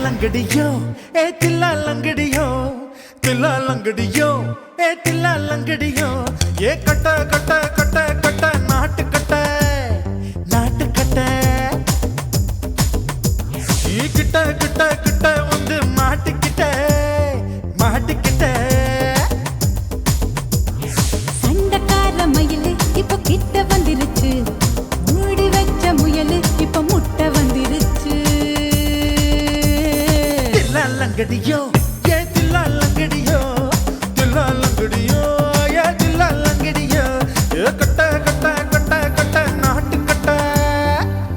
लंगड़ियो तिल्ला लंगड़ियो तिल्ला लंगड़ियो तिल्ला लंगड़ियो ये cut cut cut cut नाट cut ये kit kit kit வந்து மாட்டிக்கிட்ட சண்டக்கார மயிலு இப்ப கிட்ட வந்துருச்சு மூடி வச்ச முயலு இப்ப முட்டை வந்துருச்சு लंगड़ियो ये तिल्ला लंगड़ियो ये तिल्ला लंगड़ियो ये कट कट कट कट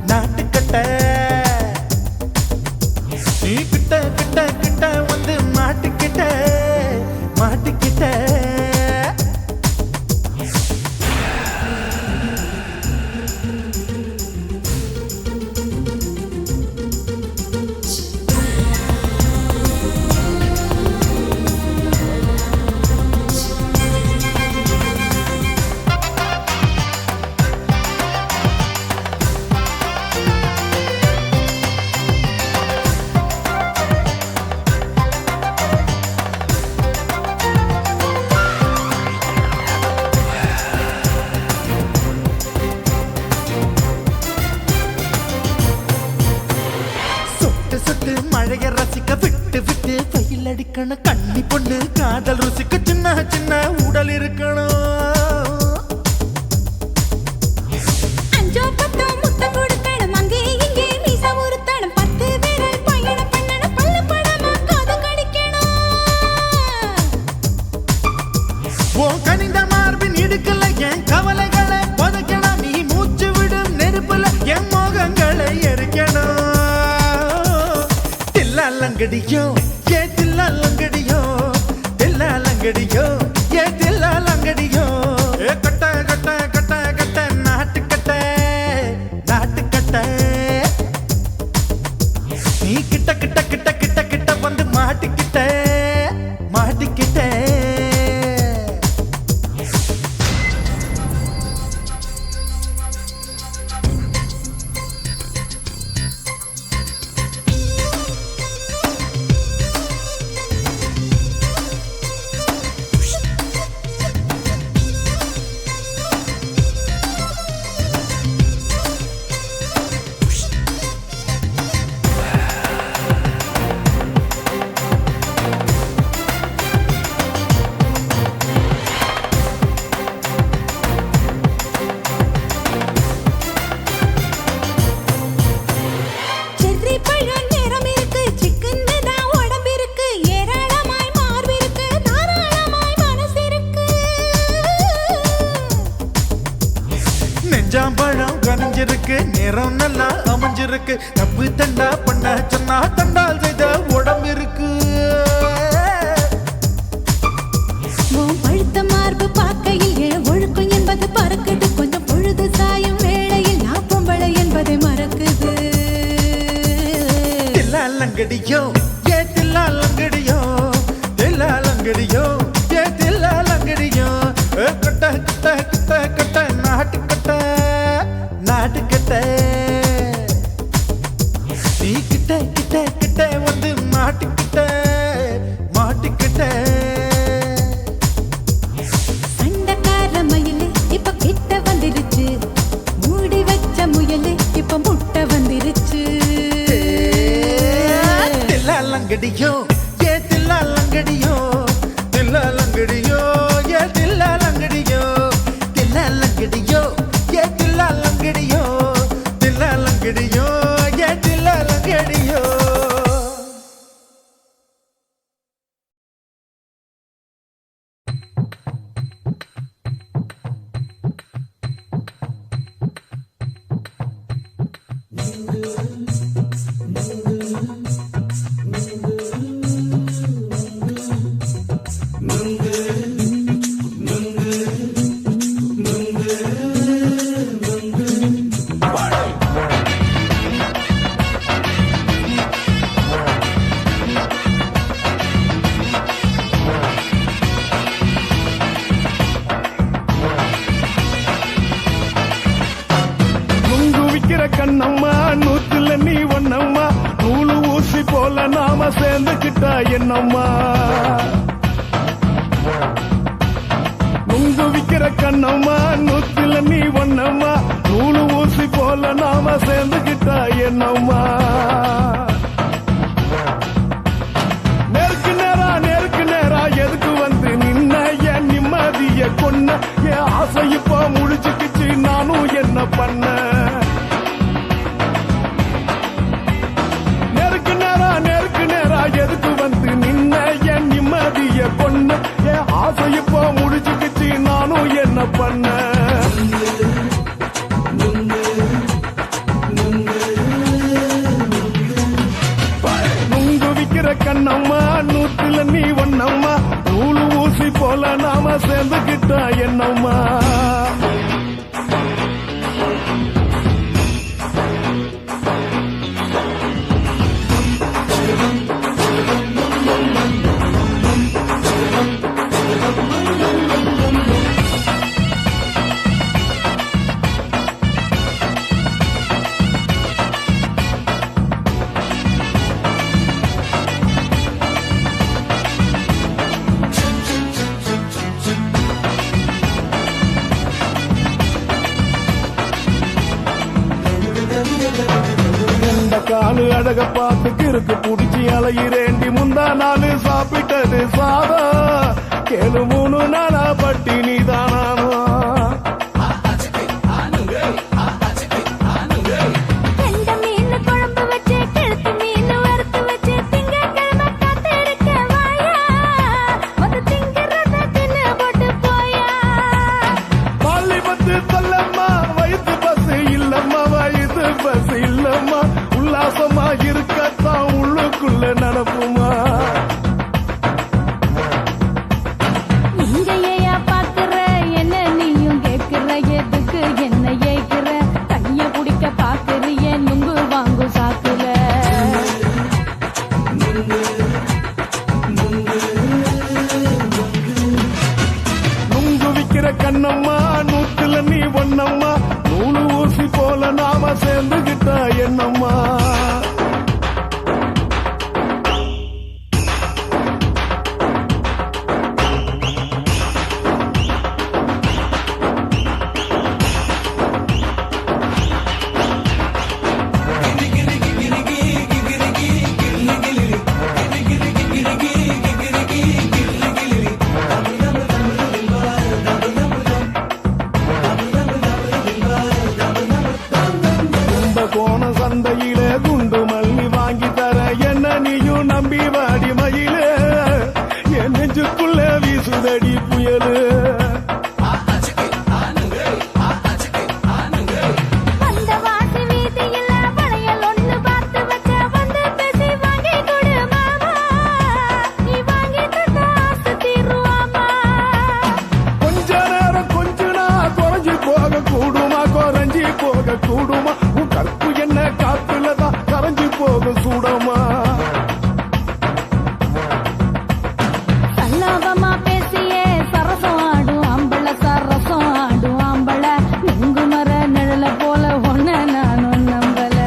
नाट कट நீ கிட்ட கிட்ட கிட்ட வந்து மாட்டிக்கிட்ட மழைய ரசிக்க விட்டு விட்டு வெயில் அடிக்கணும் கண்ணி பொண்ணு காதல் ருசிக்க சின்ன சின்ன உடல் இருக்கணும் அஞ்சோ பத்தோ முத்த கொடுக்கணும் அங்கே இங்கே மீச உருத்தணும் 10 விரல் பயணம் பண்ணணும் பல்ல படமா காது கடிக்கணும் ஓ கனிந்த மார்பின் இடுக்கல என் கவலைகளை பதுக்கணும் நீ மூச்சு விடும் நெருப்புல என் மோகங்களை எரிக்கணும் लंगड़ियो ये तिल्ला लंगड़ियो ये तिल्ला लंगड़ियो ए कट कट कट कट नाट कट நீ கிட்ட கிட்ட கிட்ட கிட்ட கிட்ட வந்து மாட்டிக்கிட்ட நெஞ்சாம்பழம் கனிஞ்சிருக்கு நேரம் நல்லா அமைஞ்சிருக்கு தப்பு தண்டா பண்ண சொன்னா தண்டால் செய்த உடம்பு இருக்கு பழுத்த மார்பு பார்க்கையில் ஒழுக்கம் என்பது பறக்குது கொஞ்சம் பொழுது சாயும் வேளையில் நான் பொம்பளை என்பதை மறக்குது தில்லா லங்கடியோ ஏ தில்லா லங்கடியோ ஏ தில்லா லங்கடியோ கட்ட கட்ட கட்ட கட்ட நாட்டுக்கட்ட நீ கிட்ட கிட்ட கிட்ட வந்து மாட்டிக்கிட்ட சண்டக்கார மயிலு இப்ப கிட்ட வந்துருச்சு மூடி வச்ச முயலு இப்ப முட்டை வந்துருச்சு தில்லா லங்கடியோ ஏ தில்லா லங்கடியோ ஏ தில்லா லங்கடியோ ये दिल्ला लंगड़ियो ये दिल्ला लंगड़ियो Jingle, jingle. கண்ணம்மா நூத்துல நீ ஒன்னம்மா நூலு ஊசி போல நாம சேர்ந்துக்கிட்டா என்னம்மா நுங்கு விக்கிற கண்ணம்மா நூத்துல நீ ஒன்னம்மா நூலு ஊசி போல நாம சேர்ந்துக்கிட்டா என்னம்மா நேருக்கு நேரா எதுக்கு வந்து நின்ன என் நிம்மதிய கொன்ன என் ஆசை இப்ப முடிச்சுக்கிச்சு நானும் என்ன பண்ண நேருக்கு நேரா எதுக்கு வந்து நின்ன என் நிம்மதிய கொன்ன என் ஆசை இப்ப முடிச்சுக்கிச்சு நானும் என்ன பண்ண நுங்கு விக்கிற கண்ணம்மா நூத்துல நீ ஒன்னம்மா நூலு ஊசி போல நாம சேர்ந்துக்கிட்டா என்னம்மா காலு அழக பார்த்து கிறுக்கு புடிச்சி அலையிறேண்டி முந்தா நாலு சாப்பிட்டது சாதா கேளு 3 நாளா பட்டினி தானாமா உல்லாசமா இருக்கத்தான் உள்ளுக்குள்ள நடப்புமா நீங்க ஏயா பாக்குற என்ன நீயும் கேக்குற எதுக்கு என்ன ஏக்குற கைய குடிக்க பாக்குறிய நுங்கு வாங்கு சாக்குல நுங்கு விக்கிற கண்ணம்மா நூத்துல நீ ஒன்னம்மா நூலு ஊசி போல நாம சேர்ந்துகிட்டா என்னம்மா சந்தையில குண்டு மல்லி வாங்கி தர என்ன நீயும் நம்பி வாடி மயில என் நெஞ்சுக்குள்ள வீசுதடி புயலு கொஞ்ச நேரம் கொஞ்ச நாள் குறைஞ்சி போக கூடுமா குறைஞ்சி போக கூடுமா உன் கற்பு என்ன காத்துலதான் கரைஞ்சி போக சூடமா சல்லாபமா பேசியே சரசம் ஆடும் ஆம்பள சரசம் ஆடும் ஆம்பள நுங்கு மர நிழல போல ஒன்ன நானும் நம்பல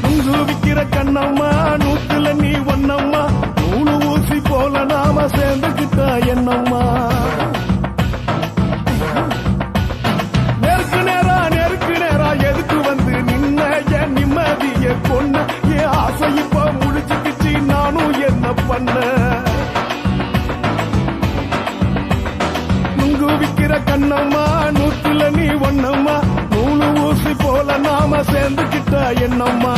நுங்கு விக்கிற கண்ணம்மா நூத்துல நீ ஒன்னம்மா நூலு ஊசி போல நாம சேர்ந்துக்கிட்டா என்னம்மா நேருக்கு நேரா எதுக்கு வந்து நின்ன என் நிம்மதிய கொன்ன என் ஆசை இப்ப முடிச்சுக்கிச்சு நானும் என்ன பண்ண நுங்கு விக்கிற கண்ணம்மா நூத்துல நீ ஒன்னம்மா நூலு ஊசி போல நாம சேர்ந்துக்கிட்டா என்னம்மா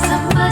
சம்பா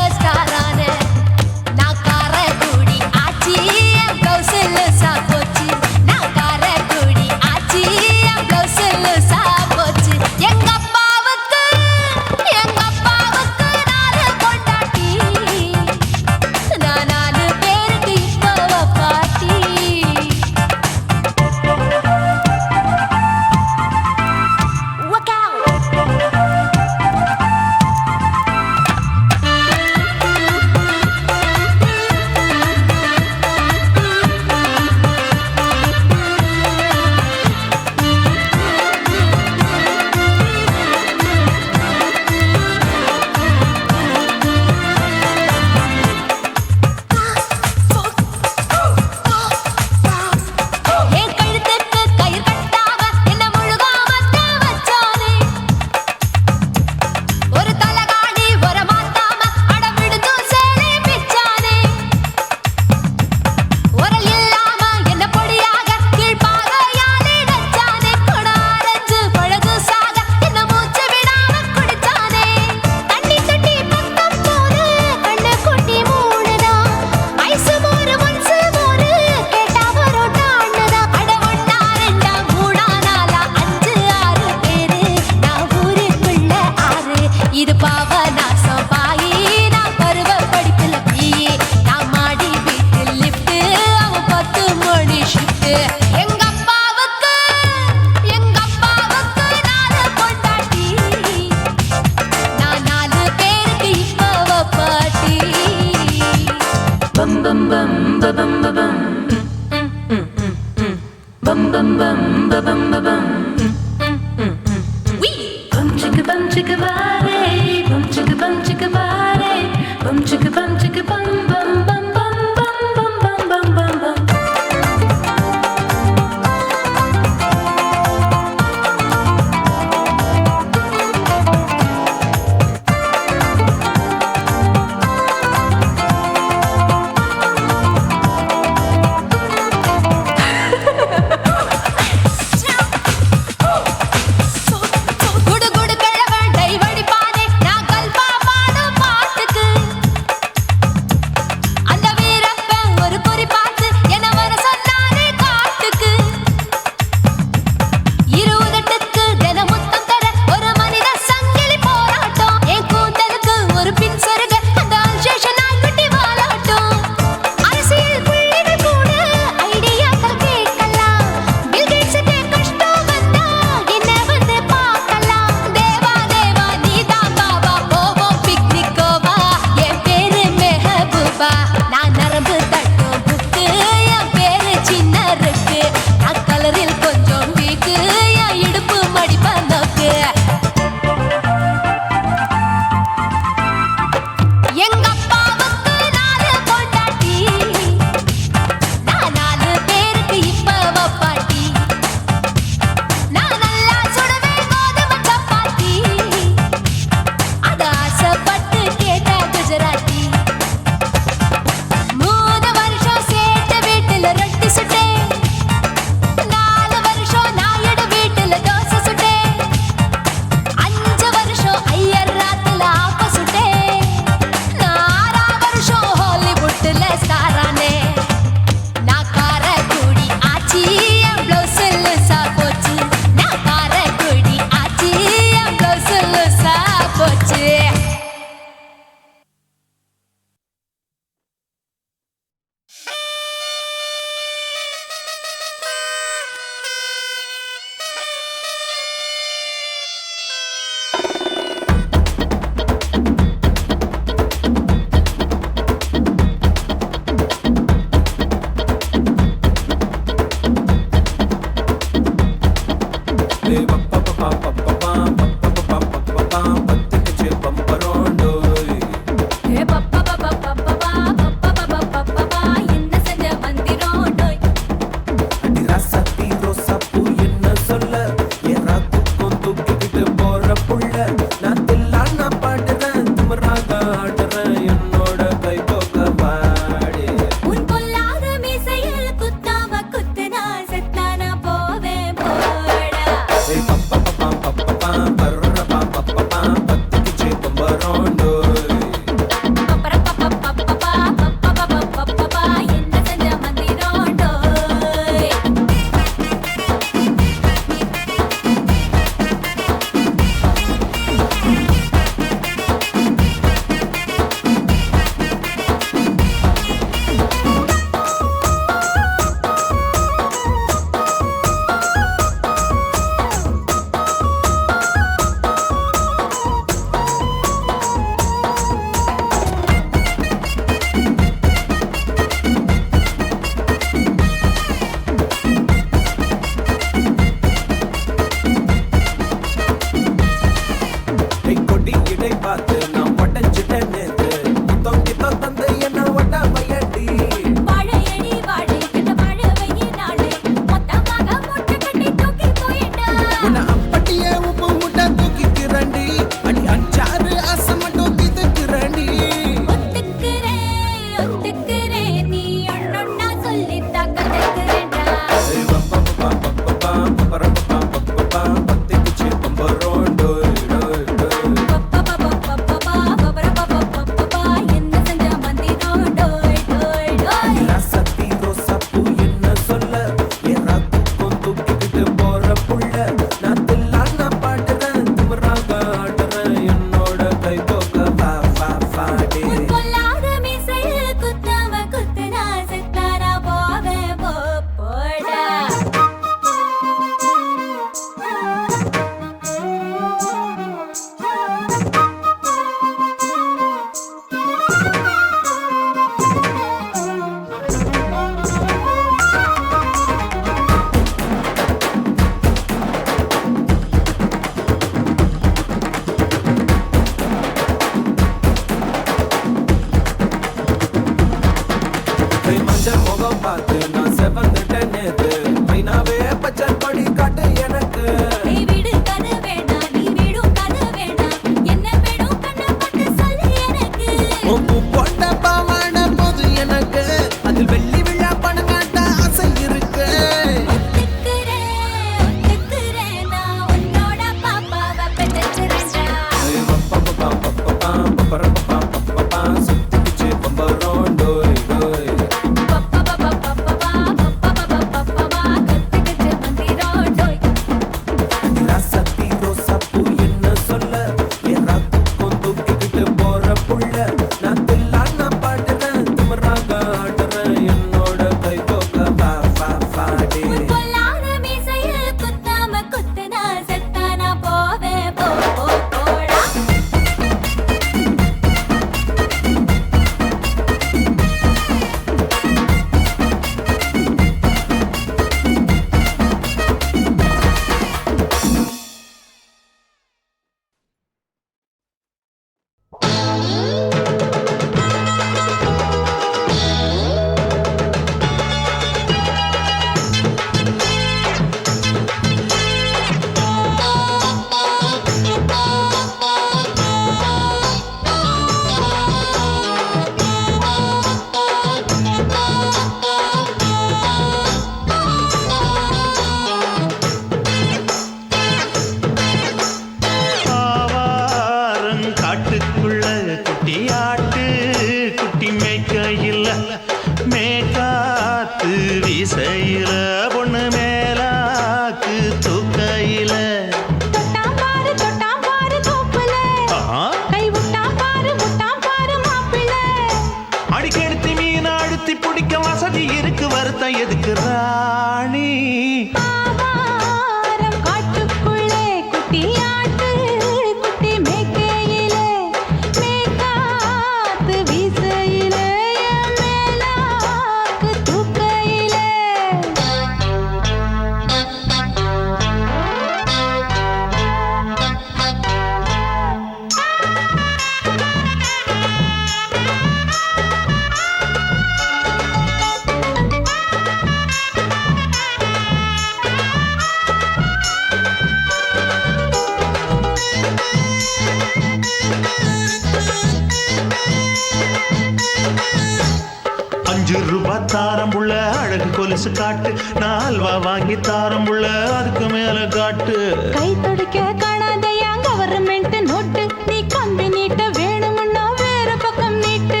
கொலுசு காட்டு நான் அல்வா வாங்கி தாரம் உள்ள அதுக்கு மேல காட்டு கை துடிக்க காணாதையா கவர்மெண்ட் நோட்டு நீ கம்பி நீட்ட வேணும்னா வேற பக்கம் நீட்டு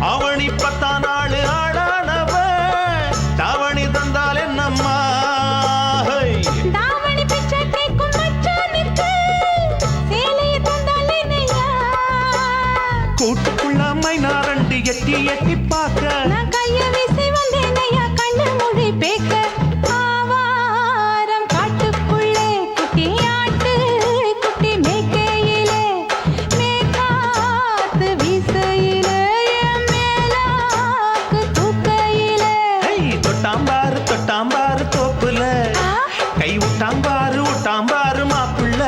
அவனி 10 நாள் ஆடானவ தாவணி தந்தால் என்னம்மா தாவணி பிச்சை கேக்கும் மச்சானுக்கு சேலையை தந்தால் என்னையா கூட்டுக்குள்ள மைனாரண்டு எட்டி எட்டி பார்க்க நான் கைய வீசி வந்தேனையா கண்ணு மொழி பேக்க ஆவாரம் காட்டுக்குள்ளே குட்டி ஆட்டு குட்டி மேய்க்கையிலே மேற்காத்து வீசையிலே என் மேலாக்கு தூக்கையிலே தொட்டாம்பாரு தோப்புல கை விட்டாம்பாரு மாப்பிள்ள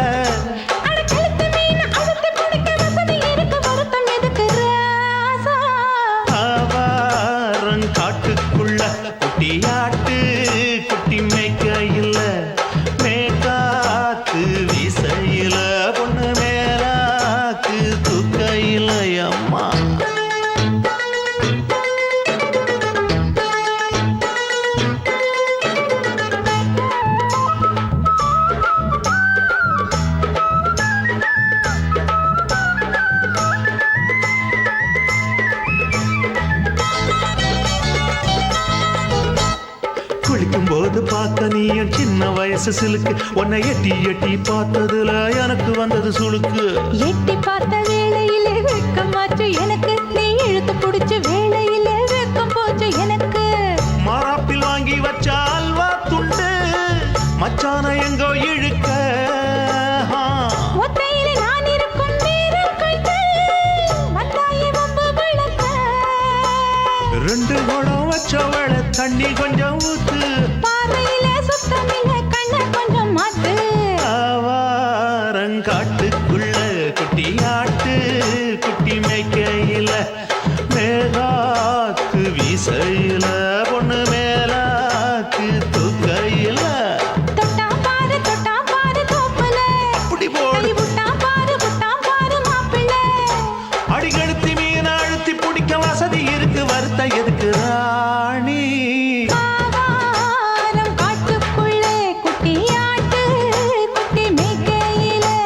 அட கழுத்து மீன் அழுத்தி பிடிக்க வசதி இருக்கு வருத்தம் எதுக்கு ராசா ஆவாரம் காட்டுக்குள்ள குட்டியாட்டு குட்டி மேய்க்கையில மேற்காத்து வீசையில பொண்ணு மேலாக்கு தூக்கையில அம்மா குளிக்கும் போது பார்த்த நீயும் சின்ன வயசு சிலுக்கு உன்னை எட்டி எட்டி பார்த்ததுல எனக்கு வந்தது சுளுக்கு எட்டி பார்த்த வேளையிலே வெட்கமாச்சு எனக்கு நீ இழுத்து பிடிச்ச வேளையிலே வெட்கம் போச்சு எனக்கு மாறாப்பில் வாங்கி வச்ச அல்வா துண்டு மச்சான எங்கோ இழுக்க ஒத்தையிலே நான் இருக்கும் நேரம் கண்டு வந்தாயே வம்பு விளக்க 2 குடம் வச்சவள தண்ணி கொஞ்சம் ஊத்து பார்வையிலே சுத்தமில்லை கண்ணை கொஞ்சம் மாத்து ஆவாரங்காட்டுக்குள்ள குட்டியாட்டு குட்டி மேய்க்கையில மேலாக்கு வீசையில பொண்ணு மேலாக்கு தூக்கையில தொட்டாம் பாரு தோப்புல அப்படி போடு கை விட்டாம் பாரு மாப்பிள்ளை அடிகழுத்தி மீன் அழுத்தி பிடிக்க வசதி இருக்கு வருத்த எதுக்கு ராணி ஆவாரம் காட்டுக்குள்ளே குட்டி ஆட்டு குட்டி மேய்க்கையிலே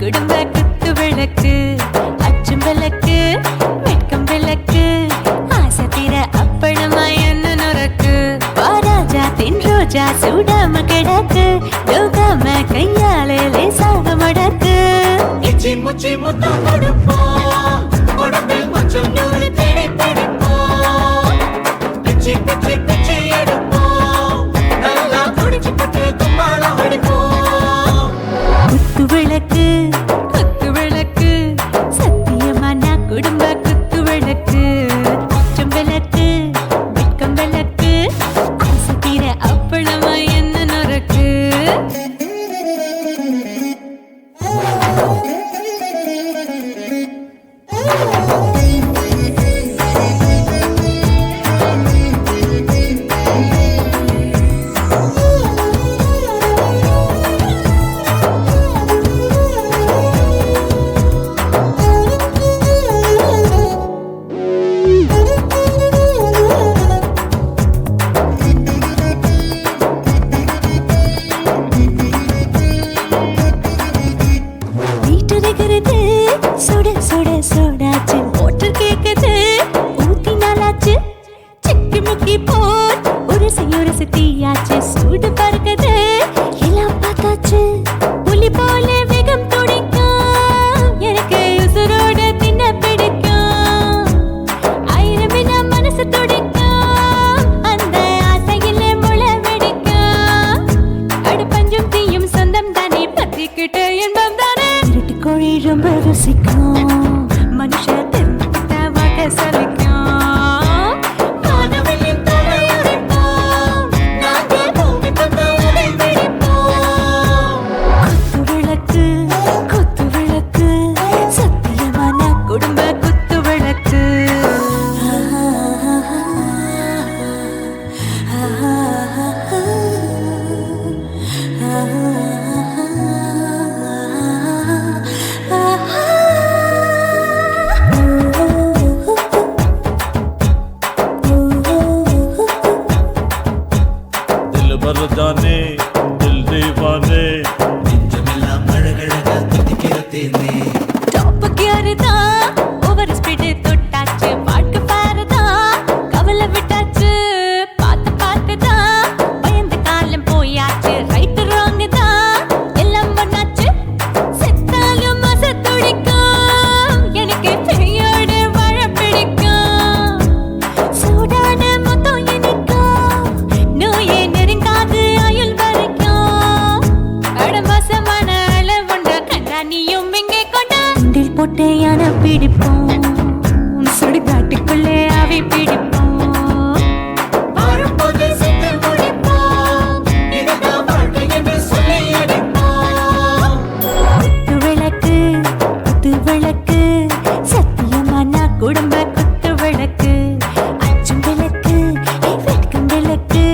குடும்ப குத்து விளக்கு அச்சும் விளக்கு வெட்கம் விளக்கு ஆசை தீர அப்பளமா என்ன நொறக்கு வாராஜா தின் ரோஜா சூடாம கிடக்கு யோகாம கையாலே லேசாக மடக்கு இச்சி முச்சி முத்தம் கொடுப்போம் உடம்பில் கொஞ்சம் நூறு தேடி பிடிப்போம் பிச்சி பிச்சி பிச்சி எடுப்போம் நல்லா குடிச்சு பட்டு கும்பாளம் அடிப்போம் குத்து விளக்கு குத்து விளக்கு சத்தியமான குடும்ப குத்து விளக்கு அச்சம் விளக்கு வெட்கம் விளக்கு ஆசை தீர அப்பளமா என்ன நொறக்கு சுட சுட சோடாச்சு மோட்டர் கேக்குது ஊத்தி நாளாச்சு சிக்கி முக்கி போர் உரசி தீயாச்சு சூடு பறக்குது எல்லாம் பார்த்தாச்சு புலி போல வேகம் துடிக்கும் எனக்கு உசுரோட தின்ன பிடிக்கும் ஆயிரம் வினா மனசு துடிக்கும் அந்த ஆசையில முளை வெடிக்கும் அடுப்பஞ்சும் தீயும் சொந்தம் தானே பத்திக்கிட்டு இன்பம் தானே கோழி ரொம்ப ருசிக்கும் மனுஷ தெரிஞ்சுக்கிட்ட வாக்க சலிக்கும் காணவெளியும் தலை உரைப்போம் நாங்கள் பூமி பந்த உரை வெடிப்போம் குத்து விளக்கு சத்தியமான குடும்ப குத்து விளக்கு जाने दिल दीवाने நெஞ்சமெல்லாம் அழகழகா தித்திக்கிற தேனே டாப் கியர் தான் ஓவர் ஸ்பீட் தொட்டாச்சு பாட்டு பாருதான் கவலை விட்டாச்சு பார்த்து தான் பயந்த காலம் போயாச்சு ரைட் ராங் தான் எல்லாம் பண்ணாச்சு செத்தாலும் மச துடிக்கும் எனக்கு பெரியோட வாழ பிடிக்கும் சூடான மொத்தம் இனிக்கும் நோயே நெருங்காது ஆயுள் வரைக்கும் அடமோசமான அளவுண்ட கண்டா நீயும் இங்கே கொண்டா உண்டில் போட்டு யானை பிடிப்போம் சுடுகாட்டுக்குள்ளே அவை பிடிப்போம் வரும்போது செத்து முடிப்போம் இதுதான் வாழ்க்கை என்று சொல்லி அடிப்போம் குத்து விளக்கு சத்தியமான குடும்ப குத்து விளக்கு அச்சும் விளக்கு வெட்கம் விளக்கு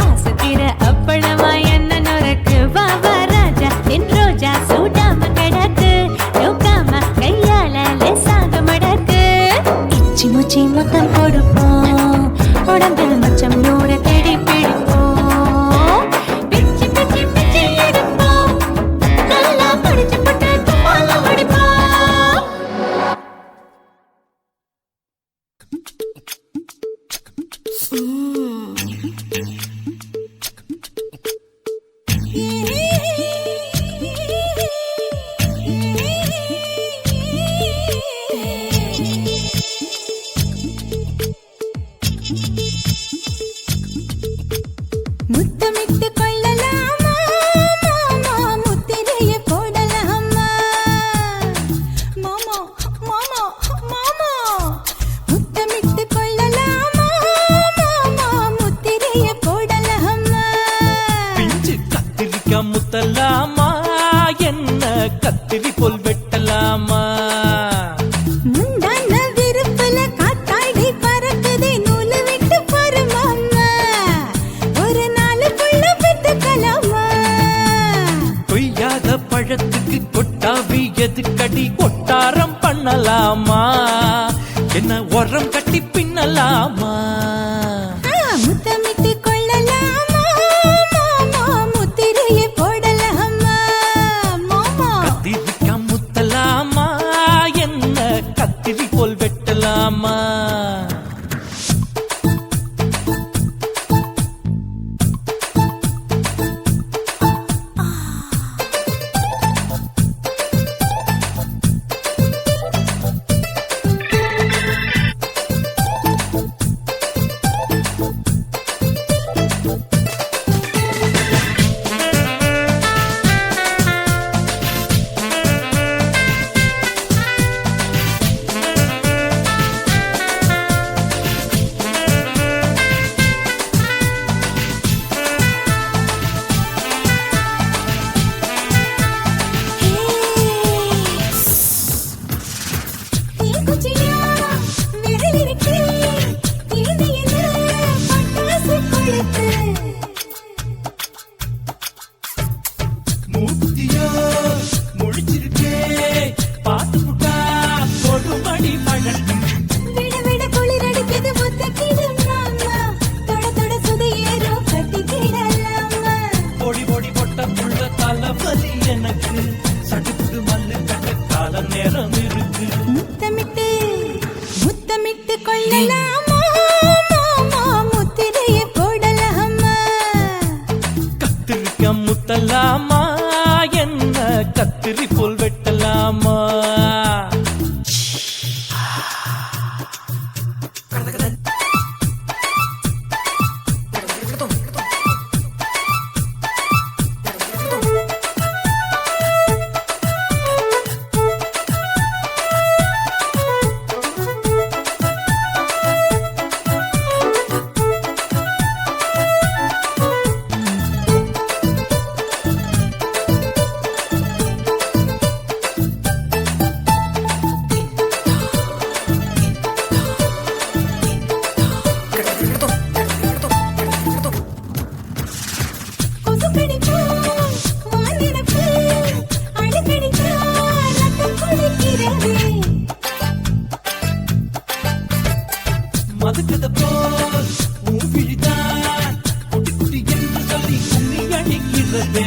ஆசை தீர அப்பளமா என்ன நொறக்கு வா ராஜா என் ரோஜா சூடாம கிடக்கு யோகாம கையால லேசாக மடக்கு இச்சி முச்சி மொத்தம் கொடுப்போம் உடம்பில் மச்சம் நூறு தேடி பிடிப்போம் பிச்சி பிச்சி பிச்சி எடுப்போம் நல்லா படிச்சு பட்டு கும்பாளம் அடிப்போம் முத்தமிட்டு கொள்ளலாமா மாமா முத்திரைய போடலாமா மாமா மாமா மாமா முத்தமிட்டு கொள்ளலாமா மாமா முத்திரைய போடலாமா பிஞ்சு கத்திரிக்காய் முத்தலாமா என்ன கத்திரி போல் வெட்டலாமா கொய்யாத பழத்துக்கு கொட்டாவி எதுக்கடி கொட்டாரம் பண்ணலாமா என்ன உரம் கட்டி பின்னலாமா முத்தமிட்டு கொள்ளலாமா மாமா முத்திரையை போடலாமா மாமா கத்திரிக்கா முத்தலாமா என்ன கத்திரி போல் வெட்டலாமா தீக்குச்சியா விரலிருக்கு தீண்டியில பட்டாசு கொளுத்து மூத்தியோ முடிச்சிருக்கே பாத்து புட்டா கொடுமடி பழம் விட விட குளிர் அடிக்குது முத்தக்கிடும் மாமா தொட தொட சுதையேறும் கட்டிக்கிடலாமா பொடி பொடி பொட்ட புள்ள தலைவலி எனக்கு சடுக்கு மல்லு கட்ட கால நேரம் இருக்கு முத்தமிட்டு முத்தமிட்டு கொள்ளலாமா மாமா முத்திரையை போடலாமா கத்திரிக்க முத்தலாமா என்ன கத்திரி போல் வெட்டலாமா கொசு கடிச்சா வானிடப்பு அடிக்கடிச்சா ரத்தம் குளிக்கிறது மதுக்கத போல் ஊவிழிதான் குட்டி குட்டி என்று சொல்லி கும்மி அடிக்கிறது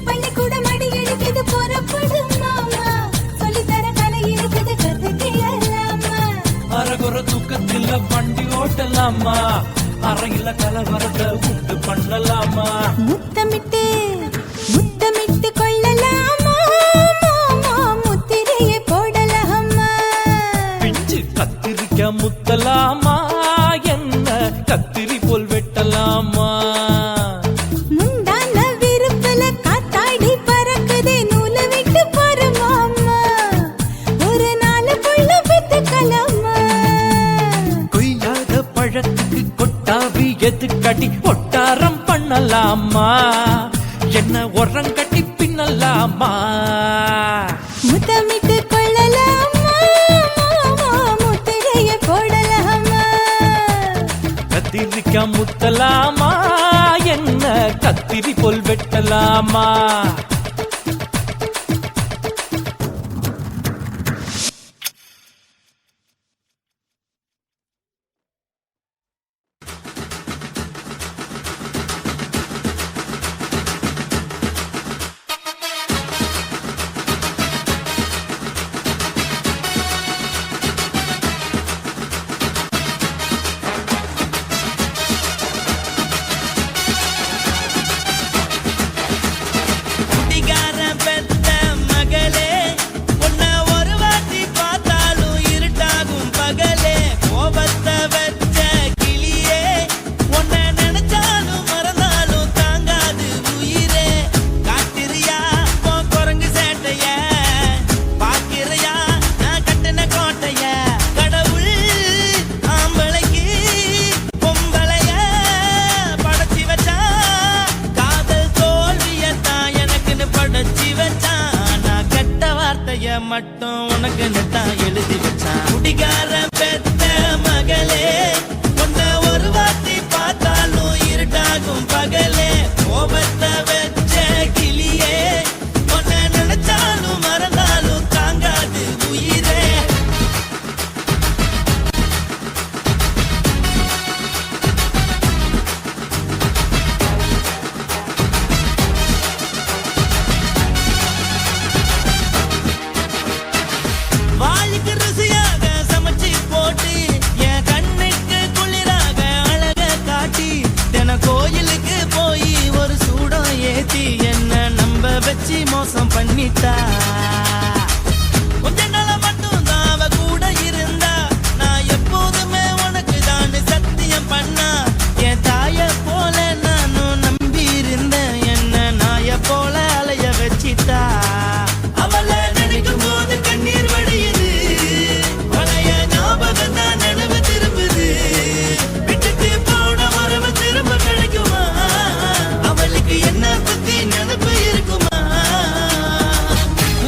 பள்ளிக்கூடம் அடி எடுக்குது புறப்படும் மாமா சொல்லித்தர கலை இருக்குது கத்துக்கிடலாமா அரகுற தூக்கத்தில் வண்டி ஓட்டலாமா அறையில கலவரத்தை உண்டு பண்ணலாமா முத்தமிட்டு முத்தமிட்டு கொள்ளலாமா மாமா முத்திரையை போடலாமா பிஞ்சு கத்திரிக்க முத்தலாமா என்ன கத்திரி போல் வெட்டலாமா முந்தான விருப்பல காத்தாடி பறக்குதே நூல விட்டு போற மாமா ஒரு நாள் புள்ள பெத்துக்கலாமா கொய்யாத பழத்துக்கு கொட்டாவி எதுக்கடி ஒட்டாரம் பண்ணலாமா என்ன உரம் கட்டி பின்னலாமா முத்தமிட்டு கொள்ளலாமா மாமா முத்திரையை போடலாமா கத்திரிக்க முத்தலாமா என்ன கத்திரி போல் வெட்டலாமா மட்டும் உனக்குன்னு தான் எழுதி வச்சான். குடிகார பெத்த மகளே, உன்னை ஒரு வாட்டி பார்த்தாலும் இருட்டாகும் பகலே. கோபத்தை வச்ச கிளியே, உன்னை பண்ணிட்டா கொஞ்ச நாள மட்டும் தான் அவ கூட இருந்தா நான் எப்போதுமே உனக்கு தான் சத்தியம் பண்ணா என் தாய போல நானும் நம்பி இருந்தேன் என்ன நாய போல அலைய வச்சிட்டா அவளை நினைக்கும் போது கண்ணீர் வடியுது பழைய ஞாபகம் தான் நினைவு திரும்புது விட்டுட்டு போன உறவு திரும்ப கிடைக்குமா அவளுக்கு என்ன பத்தி நினைப்பு இருக்குமா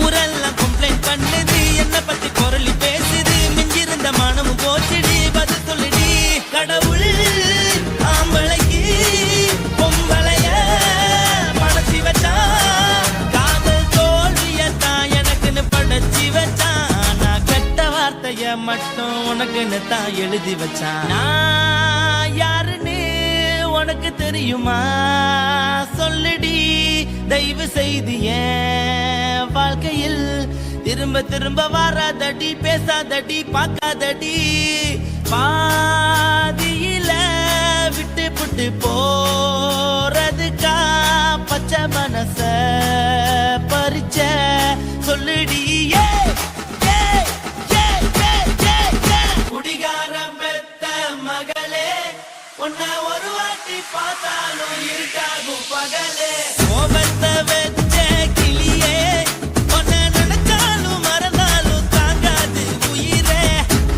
ஊரெல்லாம் கம்ப்ளைண்ட் பண்ணுது என்ன பத்தி குரலி பேசுது மிஞ்சிருந்த மனமும் போச்சுடி பதில் சொல்லுடி கடவுள் ஆம்பளைக்கு பொம்பளைய படைச்சி வச்சான் காதல் தோல்வியத்தான் எனக்குன்னு படைச்சி வச்சான் நான் கெட்ட வார்த்தைய மட்டும் உனக்குன்னு தான் எழுதி வச்சான் நான் யாருன்னு உனக்கு தெரியுமா சொல்லுடி தயவு செய்து என் வாழ்க்கையில் திரும்ப திரும்ப வராதடி பேசாதடி பார்க்காதடி பாதியில விட்டு புட்டு போறதுக்கா பச்சை மனச பறிச்ச சொல்லுடி குடிகாரம் பெத்த மகளே உன்னை ஒரு வாட்டி பார்த்தாலும் இருக்காகும் பகலே கோபத்தை வச்ச கிளியே உன்னை நினைச்சாலும் மறந்தாலும் தாங்காது உயிரே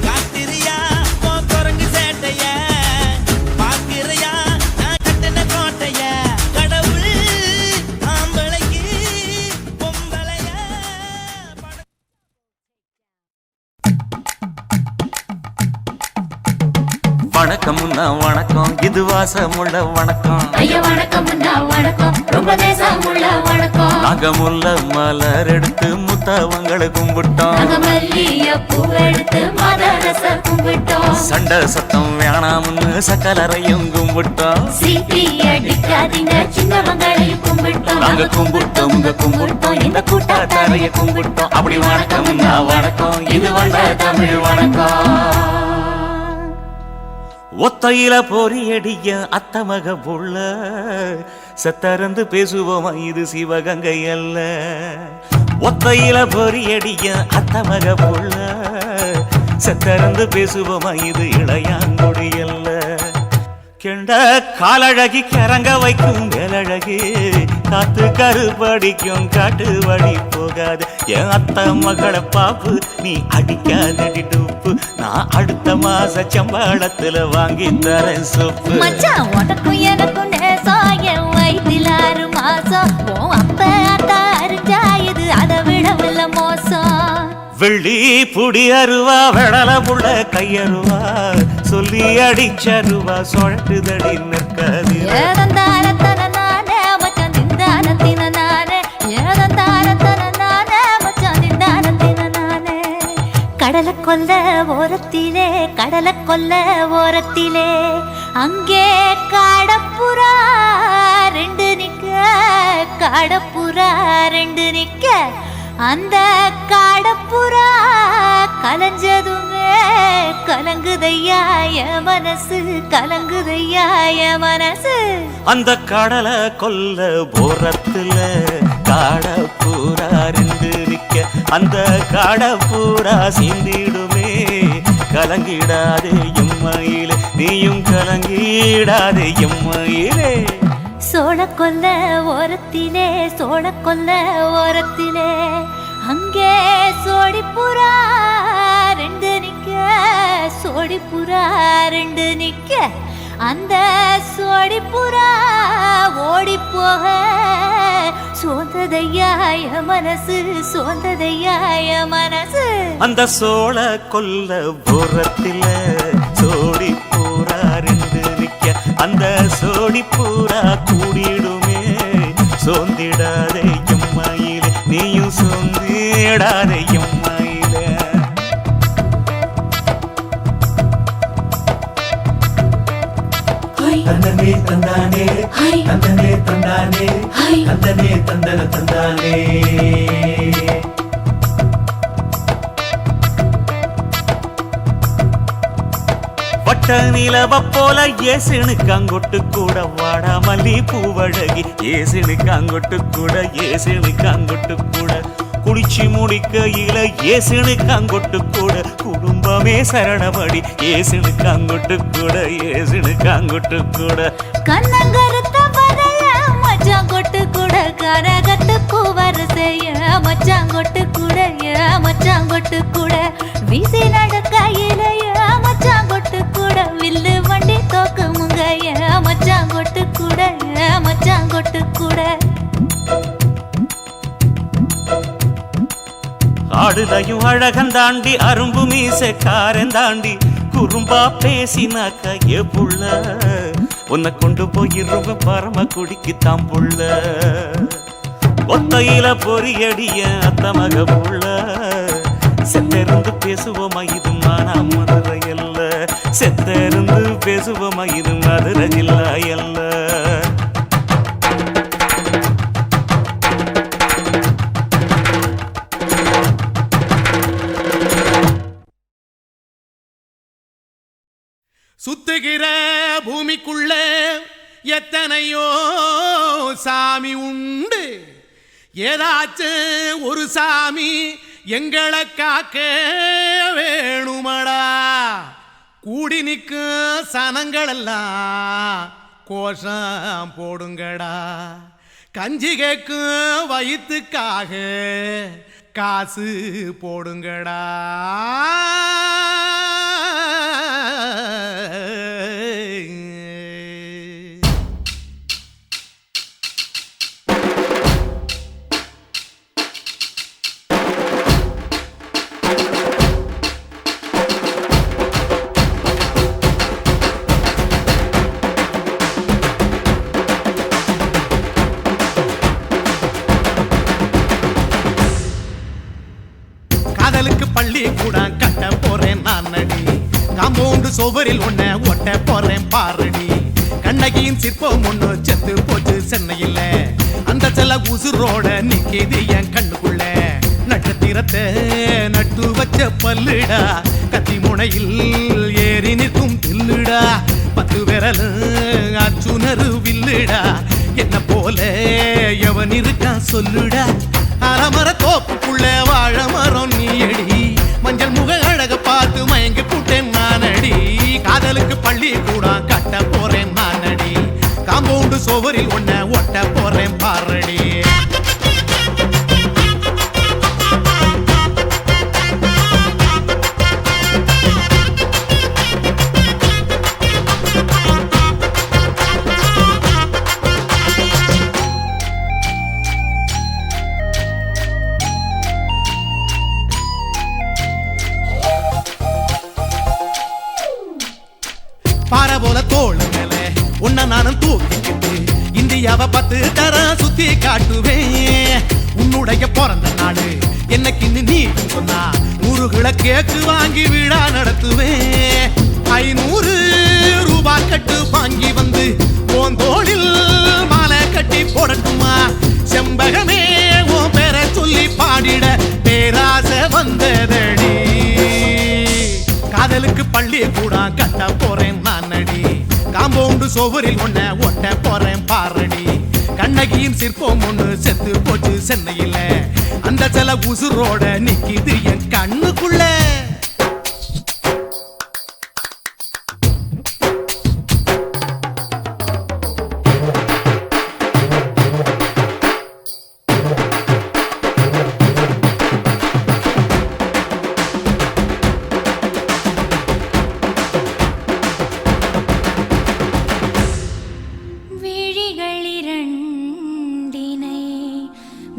காத்திரியா உன் குரங்கு சேட்டைய பாக்கிறையா நான் கட்டின கோட்டைய கடவுள் ஆம்பளைக்கு பொம்பளைய வணக்கம் வணக்கம் இது வாசமுள்ள வணக்கம் ஐயா வணக்கம் முன்னா வணக்கம் ரொம்ப தேசமுள்ள வணக்கம் நாங்க முல்ல மலர் எடுத்து முத்தவங்களை கும்பிட்டோம் நாங்க மல்லிய பூ எடுத்து மதரச கும்பிட்டோம் சண்டை சத்தம் வேணாம்னு சக்கலரையும் கும்பிட்டோம் சீட்டி அடிக்காதீங்க சின்னவங்களையும் கும்பிட்டோம் நாங்க கும்பிட்டோம் உங்க கும்பிட்டோம் இந்த கூட்டாத்தாரைய கும்பிட்டோம் அப்படி வணக்கம் வணக்கம் இது வந்த தமிழ் வணக்கம் ஒத்தையில பொறியடிய அத்தமக புள்ள சத்தரந்து பேசுவோமா இது சிவகங்கை அல்ல ஒத்தையில பொறியடிய அத்தமக புள்ள சத்தரந்து பேசுவோமா இது இளையாங்குடி அல்ல கெண்ட காலழகி கிறங்க வைக்கும் வேலழகி காத்து கருப்படிக்கும் காட்டு வழி போகாது என் அத்த மகளை பாப்பு நீ அடிக்காதடி டூப்பு நான் அடுத்த மாச சம்பளத்துல வாங்கி தரேன் சொப்பு மச்சான் உனக்கும் எனக்கும் நேசம் என் வயிற்றில் 6 மாசம் உன் அப்ப அத்தா அறிஞ்சாயுது அதை விடவில்லை மோசம் வெள்ளி புடி அருவா வெடல புள்ள கையருவா சொல்லி அடிச்சருவா சொழட்டுதடி நிற்காது ஏதந்தாரத்தன நானே மச்சான் திண்டாரத்தின நானே ஏதந்தாரத்தன நானே மச்சான் திண்டாரத்தின நானே கடலை கொல்ல ஓரத்திலே அங்கே காடப்புறா 2 நிக்க அந்த காடப்புறா கலஞ்சதுமே கலங்குதையா என் மனசு அந்த கடலை கொல்ல போரத்துல காடப்பூரா 2 நிக்க அந்த காடப்பூரா சிந்திடுமே கலங்கிடாதே எம்மையிலே நீயும் கலங்கிடாதே எம்மையிலே சோழக்கொல்ல ஓரத்திலே அங்கே சோடிப்புறா 2 நிக்க அந்த சோடிப்புறா ஓடி போக சோந்ததையாய மனசு அந்த சோழ கொல்ல போரத்தில சோடி பூரா 2 நிக்க அந்த சோடி பூரா கூடிடுமே சோந்திடாதே எம்மையிலே நீயும் சோந்திடாதே எம்மையிலே தந்தனே தந்தானே தந்தனே தந்தானே தந்தனே தந்தன தந்தானே பட்ட நிலவ போல ஏசினுக்காங்கொட்டு கூட வாடா மல்லி பூவழகி ஏசினுக்காங்கொட்டு கூட ஏசினுக்காங்கொட்டு கூட குளிச்சு முடிக்கையில ஏசினுக்காங்கொட்டு கூட குடும்பமே சரணமடி ஏசினுக்காங்கொட்டு கூட ஏசினுக்காங்கொட்டு கூட கண்ணங்கருத்த வரைய மச்சாங்கொட்டு கூட கரகத்து பூவரசைய மச்சாங்கொட்டு கூட மச்சாங்கொட்டு கூட வீசி நடக்கையிலைய மச்சாங்கொட்டு கூட வில்லு வண்டி தோக்குமுங்க மச்சாங்கொட்டு கூட மச்சாங்கொட்டு கூட ஆடுதையும் அழகந்தாண்டி அரும்பு மீசக்காரன் தாண்டி குறும்பா பேசினாக்க ஏ புள்ள உன்னை கொண்டு போயிருவ பரம குடிக்கு தாம்புள்ள ஒத்தையில பொறியடிய அத்த மக புள்ள செத்திருந்து பேசுவோமா இது மானா மதுரை அல்ல செத்திருந்து பேசுவோமா இது மதுரை ஜில்லா அல்ல சுத்துகிற பூமிக்குள்ள எத்தனையோ சாமி உண்டு ஏதாச்சும் ஒரு சாமி எங்களை காக்க வேணுமடா கூடி நிற்கும் சனங்களெல்லாம் கோஷம் போடுங்கடா கஞ்சி கேக்கும் வயிற்றுக்காக காசு போடுங்கடா பள்ளி கூட கட்ட போறேன் நான் நடி காம்பவுண்டு சோவரில் ஒன்ன ஒட்ட போறேன் பாரடி கண்ணகியின் சிற்பம் ஒண்ணு செத்து போச்சு சென்னையில் அந்த செல்ல உசுரோட நிக்கிது என் கண்ணுக்குள்ள நட்சத்திரத்தை நட்டு வச்ச பல்லுடா கத்தி முனையில் ஏறி நிற்கும் தில்லுடா 10 விரல் அச்சுணரு வில்லுடா என்ன போல எவன் இருக்கான் சொல்லுடா அலமர தோப்புக்குள்ள வாழ மரம் நீயடி மஞ்சள் முக அழக பார்த்து மயங்கி புட்டேன் நானடி காதலுக்கு பள்ளி கூட கட்ட போறேன் நானடி காம்பவுண்டு சோவரில் ஒன்ன ஒட்ட போறேன் பாரடி பாறை போல தோள் மேல உன்ன நானும் தூக்கிக்கிட்டு இந்தியாவை 10 தரம் சுத்தி காட்டுவேன் உன்னுடைய பிறந்த நாடு என்னைக்கு நீ சொன்னா 100 கிலோ கேக்கு வாங்கி விழா நடத்துவேன் 500 ரூபாய் கட்டு வாங்கி வந்து உன் தோளில் மாலை கட்டி போடட்டுமா செம்பகமே உன் பேரை சொல்லி பாடிட பேராசை வந்ததடி காதலுக்கு பள்ளி கூட கட்ட போறேன் நானடி காம்பவுண்டு சோவரில் ஒன்ன ஒட்ட போறேன் பாரடி கண்ணகியின் சிற்பம் ஒண்ணு செத்து போச்சு சென்னையில் அந்த சில உசுரோட நிக்கிது என் கண்ணுக்குள்ள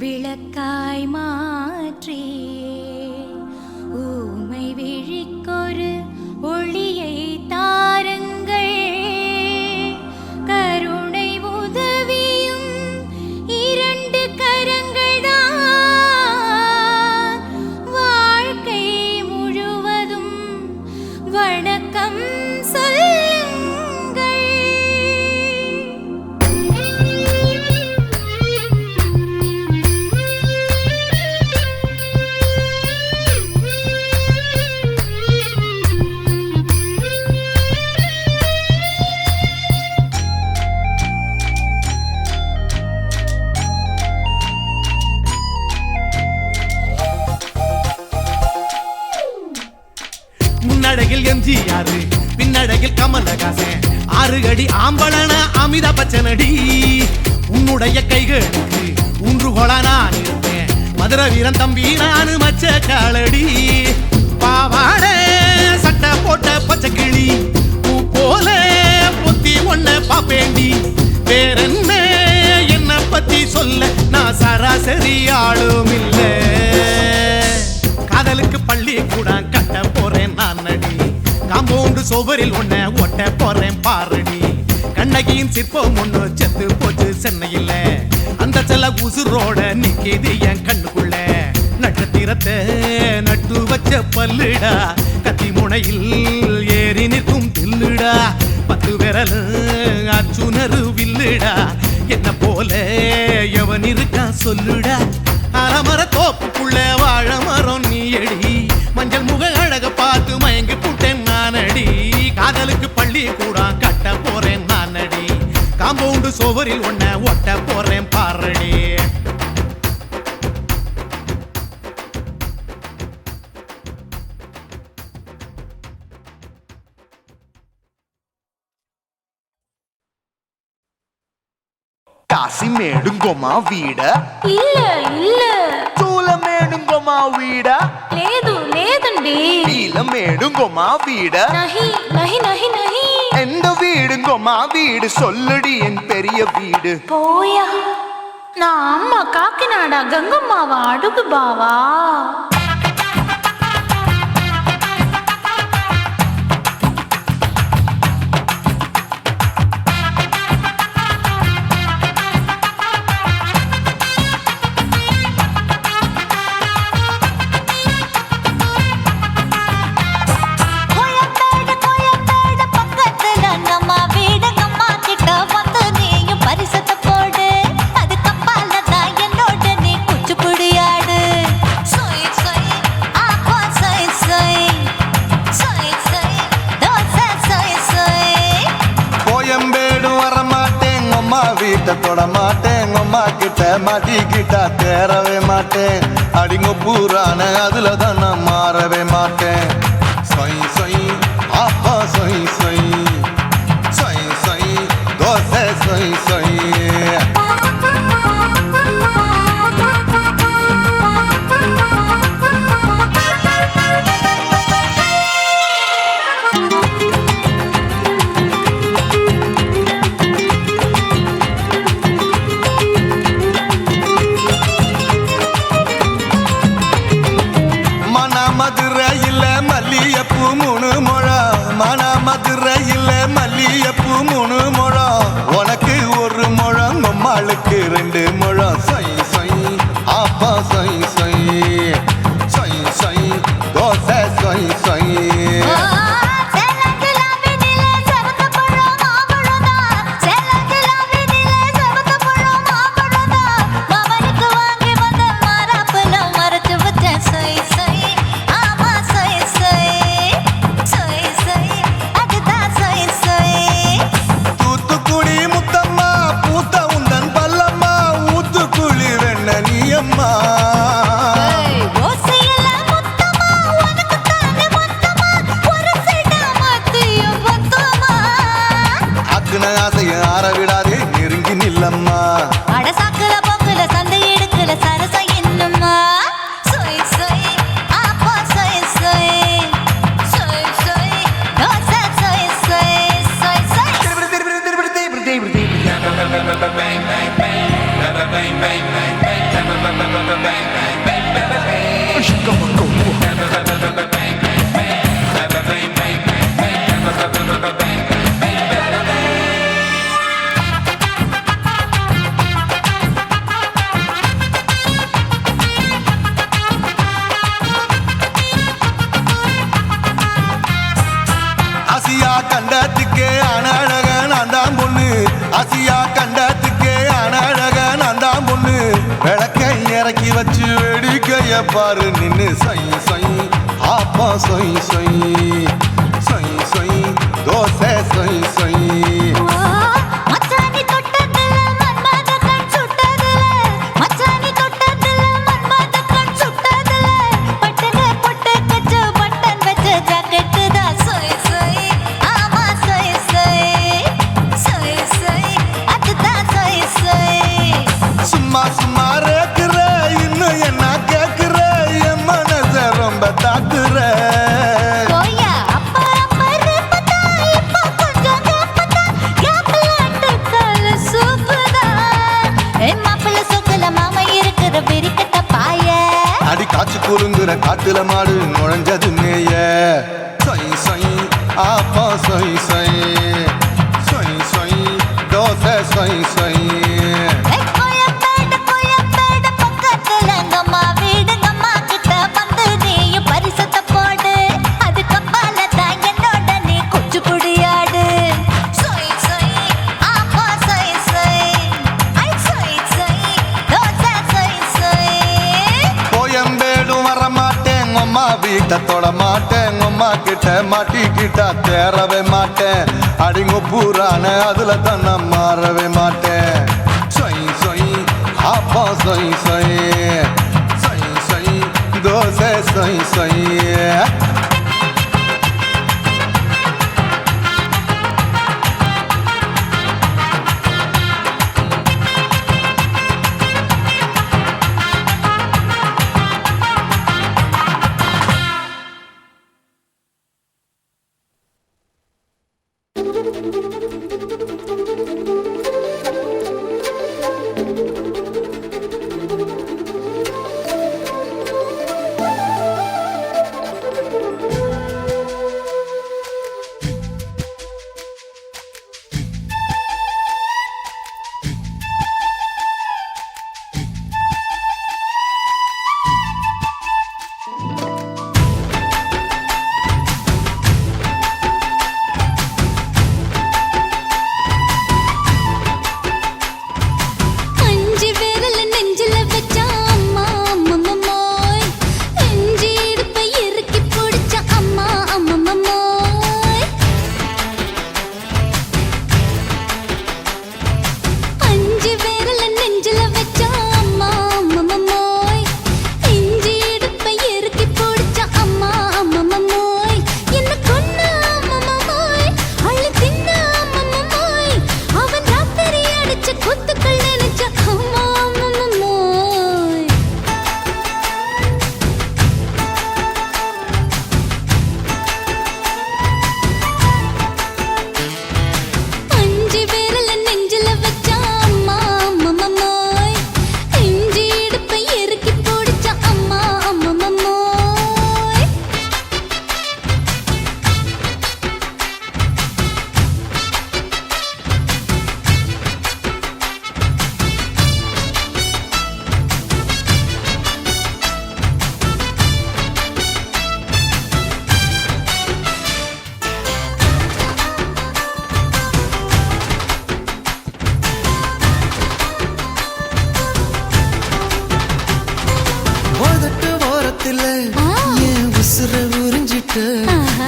விளக்காய் மாற்றி ஊமை விழிக்கொரு ஒளியை தாருங்கள் கருணை உதவியும் 2 கரங்கள் தான் வாழ்க்கை முழுவதும் வணக்கம் சொல்லுங்கள். எம்ஜிஆர் பின்னடையில் கமலஹாசன் 6 அடி ஆம்பளன அமிதாப் பச்சனடி உன்னுடைய கைகளுக்கு ஊன்றுகோலா நான் இருப்பேன் மதுரை வீரன் தம்பி நானு மச்ச காலடி பாவாட சட்டை போட்ட பச்சை கிளி பூ போல பொத்தி ஒன்ன பாப்பேண்டி வேறென்ன என்ன பத்தி சொல்ல நான் சராசரி ஆளும் இல்ல காதலுக்கு பள்ளி கூட கட்ட போறேன் நான் நடி காம்பவுண்டு சோபரில் ஒன்ன ஒட்ட போறேன் பாரடி கண்ணகியின் சிற்பம் ஒண்ணு செத்து போச்சு சென்னையில் அந்த செல்ல உசுரோட நிக்கிது என் கண்ணுக்குள்ள நட்சத்திரத்தை நட்டு வச்ச பல்லுடா கத்தி முனையில் ஏறி நிற்கும் தில்லுடா 10 விரல் அச்சுணரு வில்லுடா என்ன போல எவன் இருக்கா சொல்லுடா அலமர தோப்புக்குள்ள வாழ மரம் நீ அடி மஞ்சள் முக அழக பார்த்து மயங்கி புட்டேன் நானடி காதலுக்கு பள்ளி கூட கட்ட போறேன் நானடி காம்பவுண்டு சோவரில் ஒன்ன ஒட்ட போறேன் பாரடி కాశీమేడుంగోమా వీడ இல்ல இல்ல చూలమేడుంగోమా వీడ లేదు లేదండి నీలమేడుంగోమా వీడ நஹி நஹி நஹி நஹி எந்த வீடுங்கோமா வீடு சொல்லுடி என் பெரிய வீடு போயா நான் அம்மா காக்கிநாடா கங்கம்மாவா அடுகு பாவா தொட மாட்டேன் அம்மா கிட்ட மாட்டிக்கிட்டா தேரவே மாட்டேன் அடிங்க பூரான அதுல தான் நான் மாறவே மாட்டேன் சொய் சொய் அப்பா சொய் சொய் சொய் சொய் தோசை சொய் சொய் மல்லியப்பூ 3 முழம் மதுரையில் மல்லியப்பூ 3 முழம் உனக்கு 1 முழம் அம்மாளுக்கு 2 முழம் சொய் சொய் அப்பா சொய் சொய் சொய் சொய் தோசை சொய் சொய் ஆசியா கண்டத்துக்கே அனழக நான் தான் பொண்ணு ஆசியா கண்டத்துக்கே அனழக நான் தான் பொண்ணு விளக்கை இறக்கி வச்சு வேடிக்கைய பாரு நின்னு சொய் சொய் ஆப்பா சொய் சொய் சொய் சொய் தோசை சொய் சொய் பட்டன் வச்ச ஜாக்கெட்டு தான் சொய் குலுங்குற காட்டுல மாடு நுழைஞ்சது மேய சொய் சொய் ஆப்பா சொய் சொய் சொய் சொய் தோசை சொய் சொய் பக்கத்துல எங்கம்மா வீடு அம்மா கிட்ட வந்து நீயும் பரிசத்தை போடு அது கப்பால தான் என்னோட நீ குச்சி புடியாடு சொய் சொய் ஆப்பா சொய் சொய் ஐ சொய் சொய் தோசை சொய் சொய் கோயம்பேடும் வரமாட்டேன் அம்மா வீட்டை தொட மாட்டேன் அம்மா கிட்ட மாட்டிக்கிட்டா தேரவே மாட்டேன் அடிங்க பூரான அதுல தான் நான் மாறவே மாட்டேன் சொய் சொய் ஆப்பா சொய் சொய் சொய் சொய் தோசை சொய் சொய்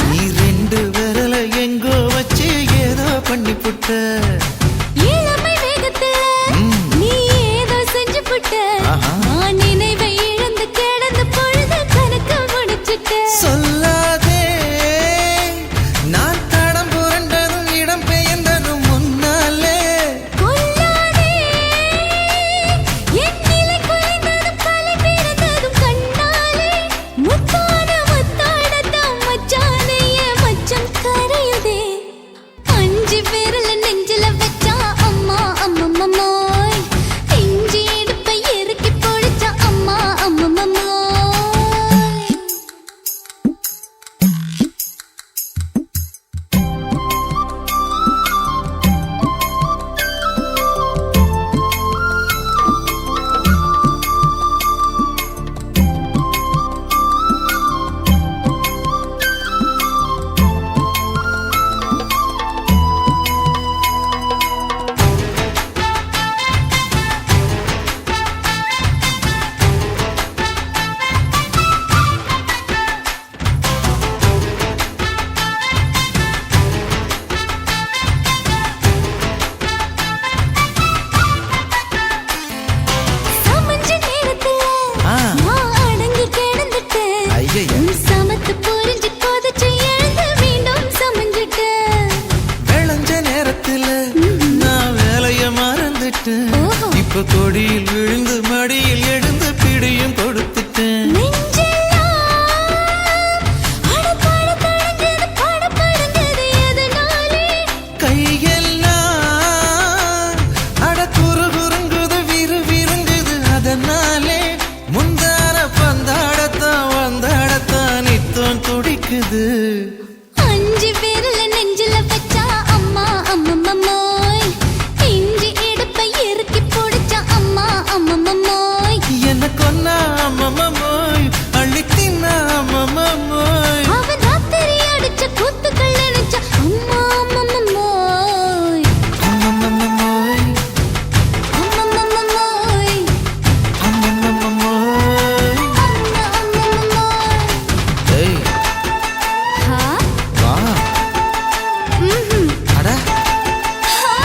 நீ ரெண்டு விரல எங்கோ வச்சு ஏதோ பண்ணி புட்ட இளமை வேகத்துல நீ ஏதோ செஞ்சு புட்ட நான் நினைவை இழந்து கிடந்த பொழுது கணக்கு முடிச்சுட்ட சொல்லாதே நான் தடம் புரண்டதும் இடம் பெயர்ந்ததும் முன்னாலே கொல்லாதே என் நிலை குறைந்ததும் தலை பிறந்ததும் கண்ணாலே முத்தான முத்தாடத்தான் மச்சானே மச்சம் கரையுதே அஞ்சு விரல நெஞ்சில வச்சு வலிக்குது 5 பேர்ல நெஞ்சில வச்சா அம்மா அம்மம்மம்மோய் இஞ்சி இடுப்பை இறுக்கி பிடிச்சா அம்மா அம்மம்மம்மோய் எனக்கு ஒன்னா அம்மம்மோய் அள்ளித்தின்னா அம்மம்மோய் அவன் ராத்திரி அடிச்ச கூத்துக்கள் நினைச்சா அம்மா அம்மம்மம்மோய் அம்மம்மோய் அம்மம்மம்மோய் அம்மம்மோய் அம்மா அம்மம்மம்மோய் ஏய் ஹா வா ம்ஹும் அட ஹா